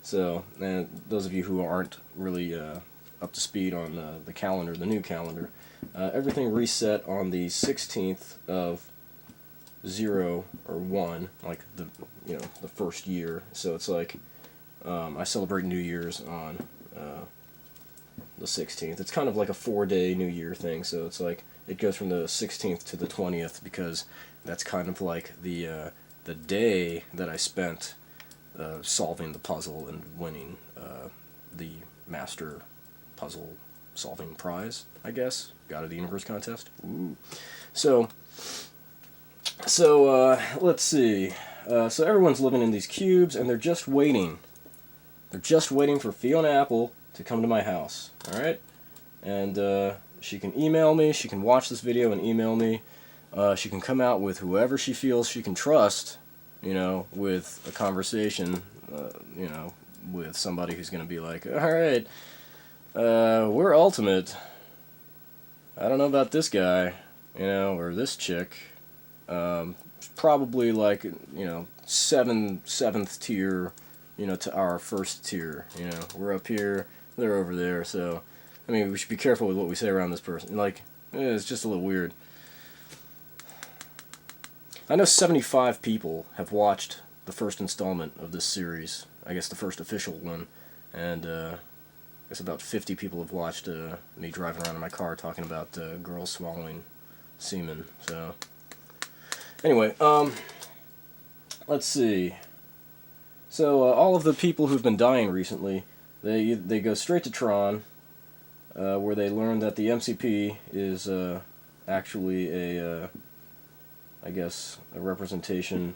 So, and those of you who aren't really up to speed on the calendar, the new calendar, everything reset on the 16th of 0 or 1, like the first year. So it's like I celebrate New Year's on the 16th. It's kind of like a 4-day New Year thing. So it's like it goes from the 16th to the 20th because that's kind of like the day that I spent solving the puzzle and winning the master puzzle solving prize, I guess. God of the Universe contest. Ooh. So let's see. So everyone's living in these cubes, and they're just waiting. They're just waiting for Fiona Apple to come to my house. All right, and she can email me. She can watch this video and email me. She can come out with whoever she feels she can trust. With a conversation. With somebody who's going to be like, all right, we're ultimate. I don't know about this guy, or this chick. Probably like, seventh tier, to our first tier. We're up here, they're over there. So, I mean, we should be careful with what we say around this person. Like, it's just a little weird. I know 75 people have watched the first installment of this series. I guess the first official one, and I guess about 50 people have watched me driving around in my car talking about girls swallowing semen. So, anyway, let's see. So all of the people who've been dying recently, they go straight to Tron, where they learn that the MCP is actually I guess, a representation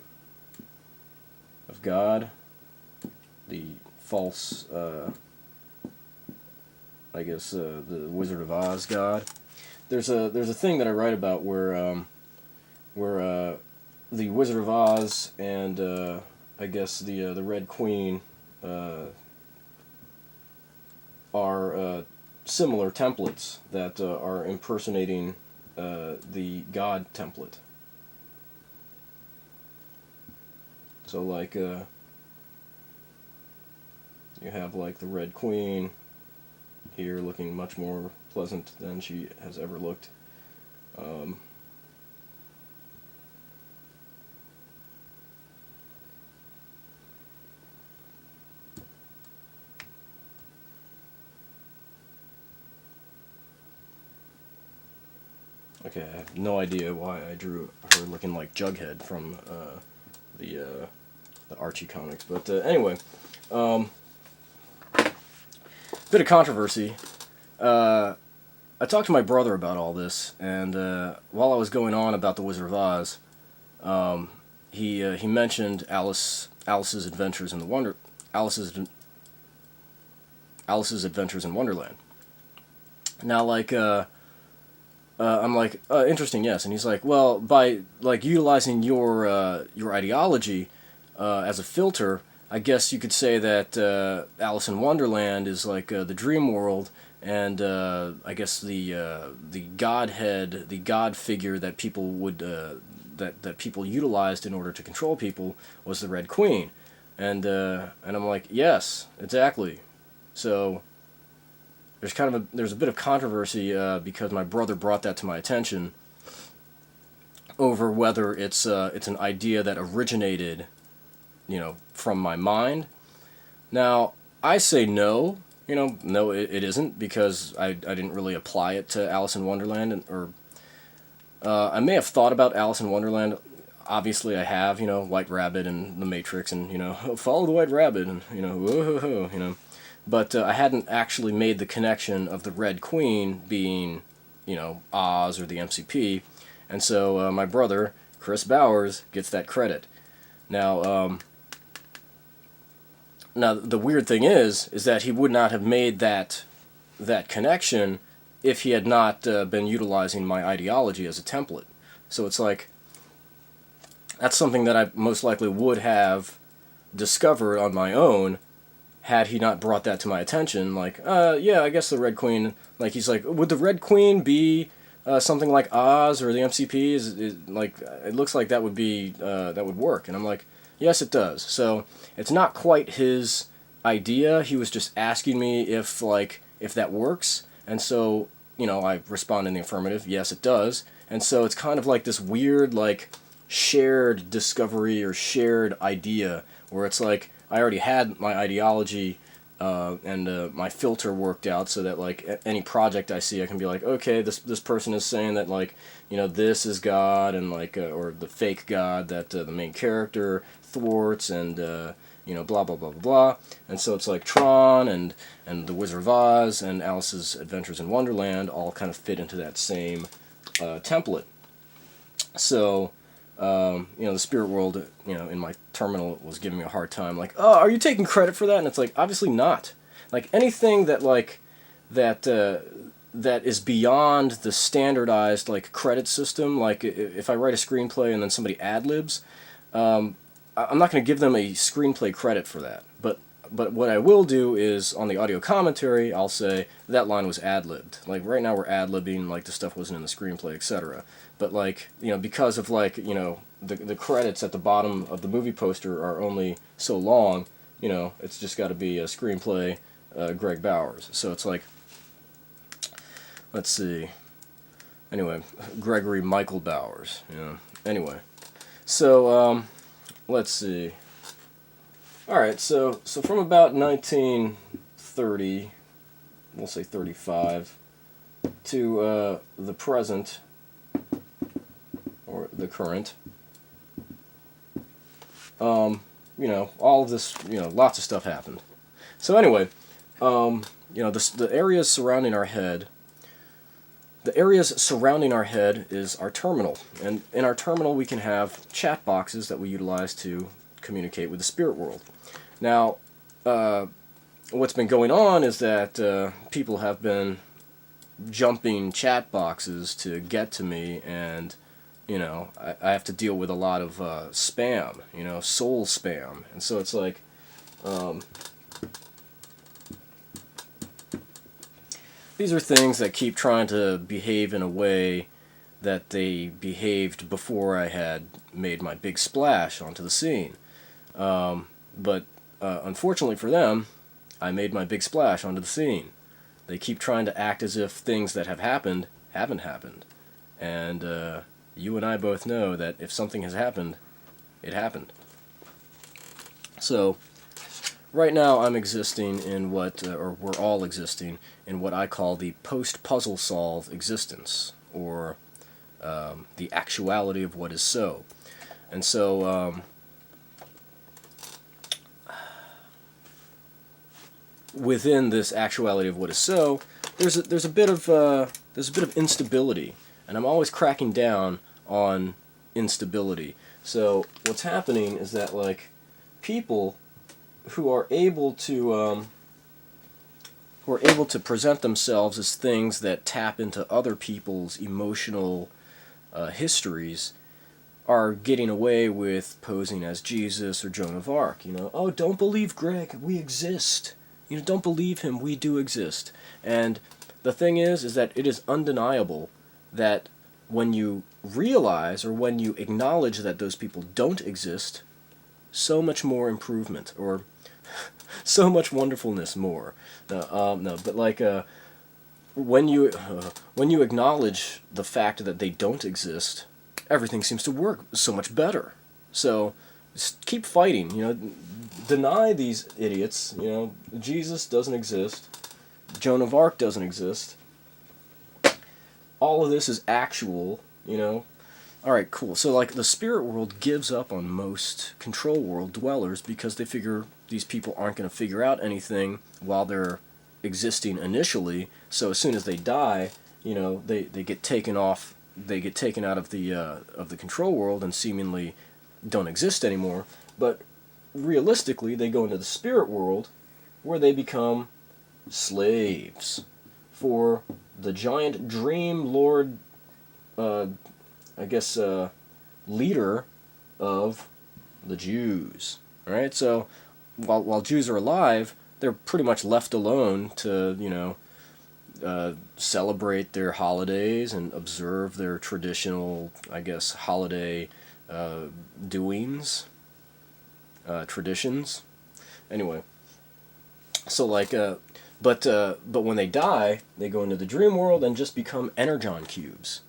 of God, the false, I guess, the Wizard of Oz God. There's a thing that I write about where the Wizard of Oz and I guess the Red Queen are similar templates that are impersonating the God template. So like you have like the Red Queen here looking much more pleasant than she has ever looked. Okay, I have no idea why I drew her looking like Jughead from the Archie comics, but anyway, bit of controversy. I talked to my brother about all this, and while I was going on about the Wizard of Oz, he mentioned Alice's Adventures in Alice's Adventures in Wonderland. Now, like, I'm like, interesting, yes, and he's like, well, by like utilizing your ideology as a filter, I guess you could say that Alice in Wonderland is like the dream world, and I guess the godhead, the god figure that people would that people utilized in order to control people was the Red Queen, and I'm like, yes, exactly. So there's a bit of controversy because my brother brought that to my attention over whether it's an idea that originated, from my mind. Now, I say no. No, it isn't, because I didn't really apply it to Alice in Wonderland, or I may have thought about Alice in Wonderland. Obviously, I have, White Rabbit and The Matrix, and follow the White Rabbit, and whoa, ho, ho. But I hadn't actually made the connection of the Red Queen being, Oz or the MCP, and so my brother, Chris Bowers, gets that credit. Now, the weird thing is that he would not have made that connection if he had not been utilizing my ideology as a template. So it's like, that's something that I most likely would have discovered on my own had he not brought that to my attention. Like, yeah, I guess the Red Queen, like, he's like, would the Red Queen be something like Oz or the MCP? Is like, it looks like that would be that would work. And I'm like, yes, it does. So it's not quite his idea. He was just asking me if that works, and so I respond in the affirmative. Yes, it does. And so it's kind of like this weird shared discovery or shared idea where it's like I already had my ideology and my filter worked out so that any project I see I can be like, okay, this person is saying that this is God and or the fake God that the main character thwarts and blah blah blah blah blah. And so it's like Tron and the Wizard of Oz and Alice's Adventures in Wonderland all kind of fit into that same template. So the spirit world, in my terminal was giving me a hard time, like, oh, are you taking credit for that? And it's like, obviously not. Like, anything that that is beyond the standardized credit system, like if I write a screenplay and then somebody ad-libs, I'm not going to give them a screenplay credit for that. But what I will do is, on the audio commentary, I'll say, that line was ad-libbed. Like, right now we're ad-libbing, the stuff wasn't in the screenplay, etc. But, because of, the credits at the bottom of the movie poster are only so long, it's just got to be a screenplay, Greg Bowers. So it's like, let's see. Anyway, Gregory Michael Bowers, Anyway. So, let's see. Alright, so from about 1930, we'll say 35, to the present, or the current, all of this, lots of stuff happened. So anyway, the areas surrounding our head, is our terminal. And in our terminal we can have chat boxes that we utilize to communicate with the spirit world. Now, what's been going on is that people have been jumping chat boxes to get to me, and I have to deal with a lot of spam, soul spam, and so it's like these are things that keep trying to behave in a way that they behaved before I had made my big splash onto the scene. But unfortunately for them, I made my big splash onto the scene. They keep trying to act as if things that have happened haven't happened. And you and I both know that if something has happened, it happened. So, right now I'm existing in or we're all existing in what I call the post-puzzle solve existence, or the actuality of what is so. And so, within this actuality of what is so, there's a bit of instability, and I'm always cracking down on instability. So what's happening is that people who are able to present themselves as things that tap into other people's emotional histories are getting away with posing as Jesus or Joan of Arc. Oh, don't believe Greg, we exist. Don't believe him, we do exist. And the thing is that it is undeniable that when you realize or when you acknowledge that those people don't exist, so much more improvement, or so much wonderfulness more. No, but when you acknowledge the fact that they don't exist, everything seems to work so much better. So just keep fighting, deny these idiots, Jesus doesn't exist, Joan of Arc doesn't exist, all of this is actual, Alright, cool. So, the spirit world gives up on most control world dwellers because they figure these people aren't going to figure out anything while they're existing initially, so as soon as they die, they get taken off, they get taken out of the control world and seemingly don't exist anymore. But realistically, they go into the spirit world where they become slaves for the giant dream lord, leader of the Jews. Alright, so while Jews are alive, they're pretty much left alone to, celebrate their holidays and observe their traditional, holiday doings, traditions. Anyway, So like, but when they die, they go into the dream world and just become energon cubes.